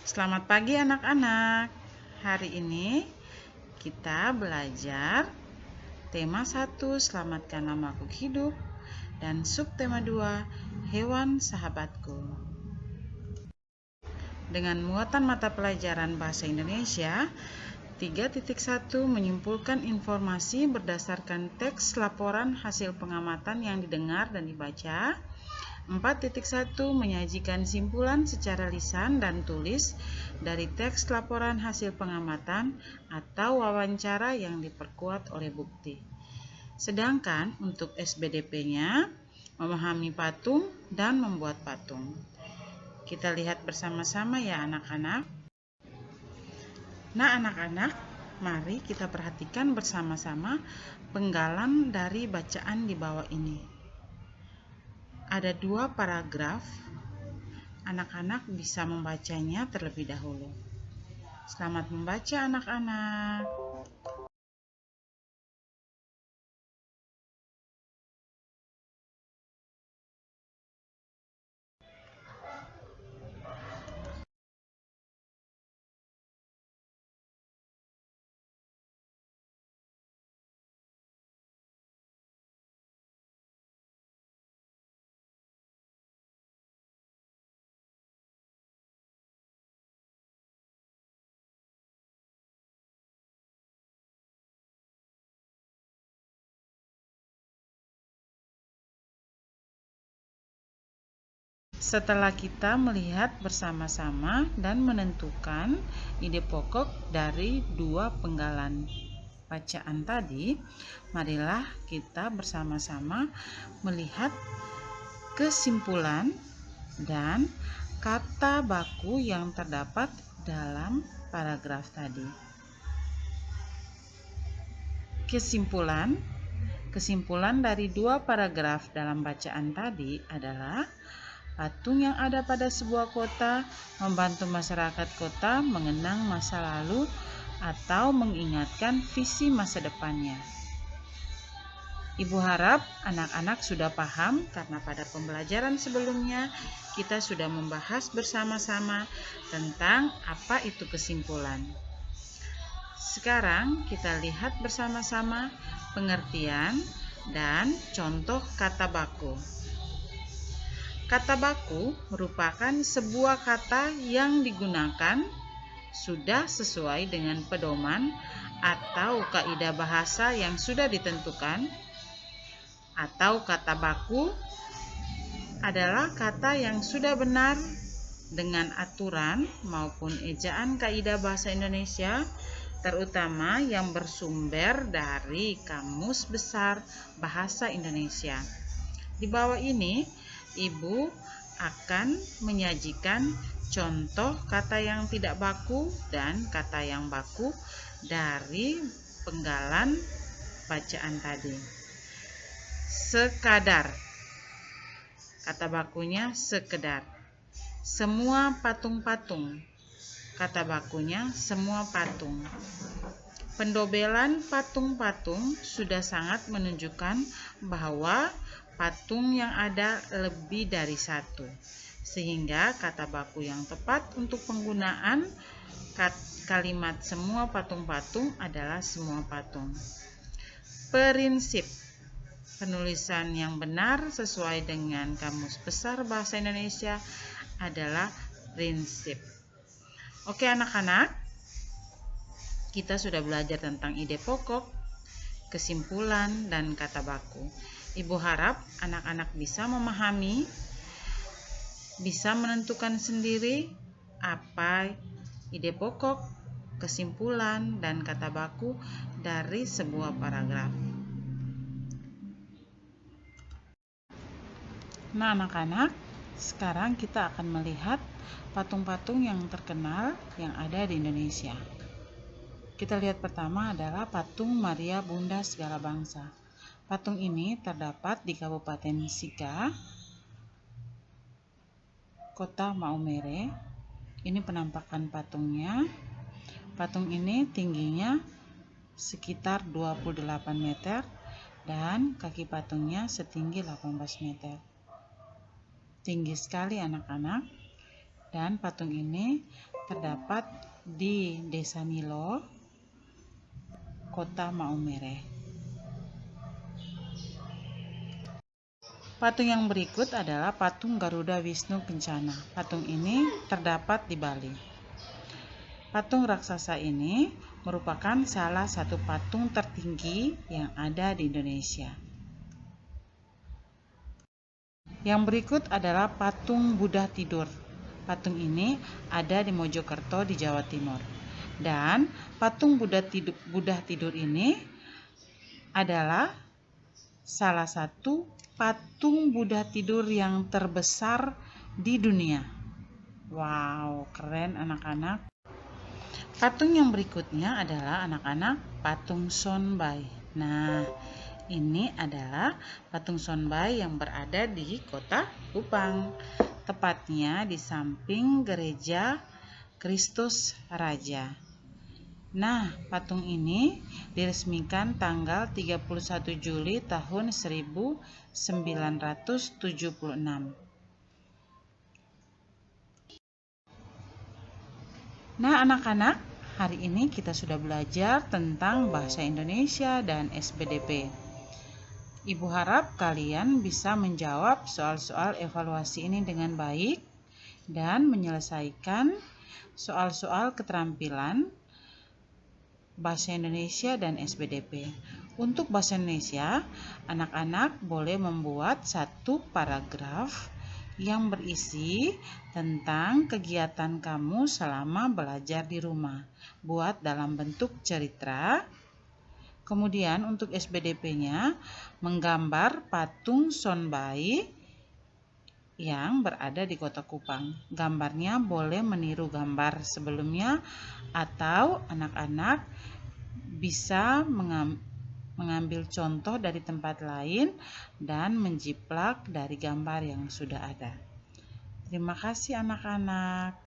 Selamat pagi anak-anak. Hari ini kita belajar tema 1, selamatkan namaku hidup, dan subtema 2, hewan sahabatku. Dengan muatan mata pelajaran bahasa Indonesia 3.1 menyimpulkan informasi berdasarkan teks laporan hasil pengamatan yang didengar dan dibaca. 4.1 menyajikan simpulan secara lisan dan tulis dari teks laporan hasil pengamatan atau wawancara yang diperkuat oleh bukti. Sedangkan untuk SBDP-nya memahami patung dan membuat patung. Kita lihat bersama-sama ya anak-anak. Nah anak-anak, mari kita perhatikan bersama-sama penggalan dari bacaan di bawah ini. Ada 2 paragraf. Anak-anak bisa membacanya terlebih dahulu. Selamat membaca anak-anak. Setelah kita melihat bersama-sama dan menentukan ide pokok dari 2 penggalan bacaan tadi, marilah kita bersama-sama melihat kesimpulan dan kata baku yang terdapat dalam paragraf tadi. Kesimpulan dari 2 paragraf dalam bacaan tadi adalah patung yang ada pada sebuah kota membantu masyarakat kota mengenang masa lalu atau mengingatkan visi masa depannya. Ibu harap anak-anak sudah paham karena pada pembelajaran sebelumnya kita sudah membahas bersama-sama tentang apa itu kesimpulan. Sekarang kita lihat bersama-sama pengertian dan contoh kata baku. Kata baku merupakan sebuah kata yang digunakan sudah sesuai dengan pedoman atau kaidah bahasa yang sudah ditentukan, atau kata baku adalah kata yang sudah benar dengan aturan maupun ejaan kaidah bahasa Indonesia, terutama yang bersumber dari Kamus Besar Bahasa Indonesia. Di bawah ini Ibu akan menyajikan contoh kata yang tidak baku dan kata yang baku dari penggalan bacaan tadi. Sekadar, kata bakunya sekedar. Semua patung-patung, kata bakunya semua patung. Pendobelan patung-patung sudah sangat menunjukkan bahwa patung yang ada lebih dari satu, sehingga kata baku yang tepat untuk penggunaan kalimat semua patung-patung adalah semua patung. Prinsip penulisan yang benar sesuai dengan Kamus Besar Bahasa Indonesia adalah prinsip. Oke anak-anak, kita sudah belajar tentang ide pokok, kesimpulan, dan kata baku. Ibu harap anak-anak bisa memahami, bisa menentukan sendiri apa ide pokok, kesimpulan, dan kata baku dari sebuah paragraf. Nah anak-anak, sekarang kita akan melihat patung-patung yang terkenal yang ada di Indonesia. Kita lihat pertama adalah patung Maria Bunda Segala Bangsa. Patung ini terdapat di Kabupaten Sika, Kota Maumere. Ini penampakan patungnya. Patung ini tingginya sekitar 28 meter dan kaki patungnya setinggi 18 meter. Tinggi sekali anak-anak. Dan patung ini terdapat di Desa Nilo, Kota Maumere. Patung yang berikut adalah patung Garuda Wisnu Kencana. Patung ini terdapat di Bali. Patung raksasa ini merupakan salah satu patung tertinggi yang ada di Indonesia. Yang berikut adalah patung Buddha tidur. Patung ini ada di Mojokerto di Jawa Timur. Dan patung Buddha tidur ini adalah salah satu patung Buddha tidur yang terbesar di dunia. Wow, keren anak-anak. Patung yang berikutnya adalah anak-anak patung Sonbai. Nah, ini adalah patung Sonbai yang berada di Kota Kupang, tepatnya di samping gereja Kristus Raja. Nah, patung ini diresmikan tanggal 31 Juli tahun 1976. Nah, anak-anak, hari ini kita sudah belajar tentang bahasa Indonesia dan SPDP. Ibu harap kalian bisa menjawab soal-soal evaluasi ini dengan baik dan menyelesaikan soal-soal keterampilan bahasa Indonesia dan SPDP. Untuk bahasa Indonesia, anak-anak boleh membuat satu paragraf yang berisi tentang kegiatan kamu selama belajar di rumah. Buat dalam bentuk cerita. Kemudian untuk SPDP-nya, menggambar patung Sonbai yang berada di Kota Kupang. Gambarnya boleh meniru gambar sebelumnya atau anak-anak bisa mengambil contoh dari tempat lain dan menjiplak dari gambar yang sudah ada. Terima kasih anak-anak.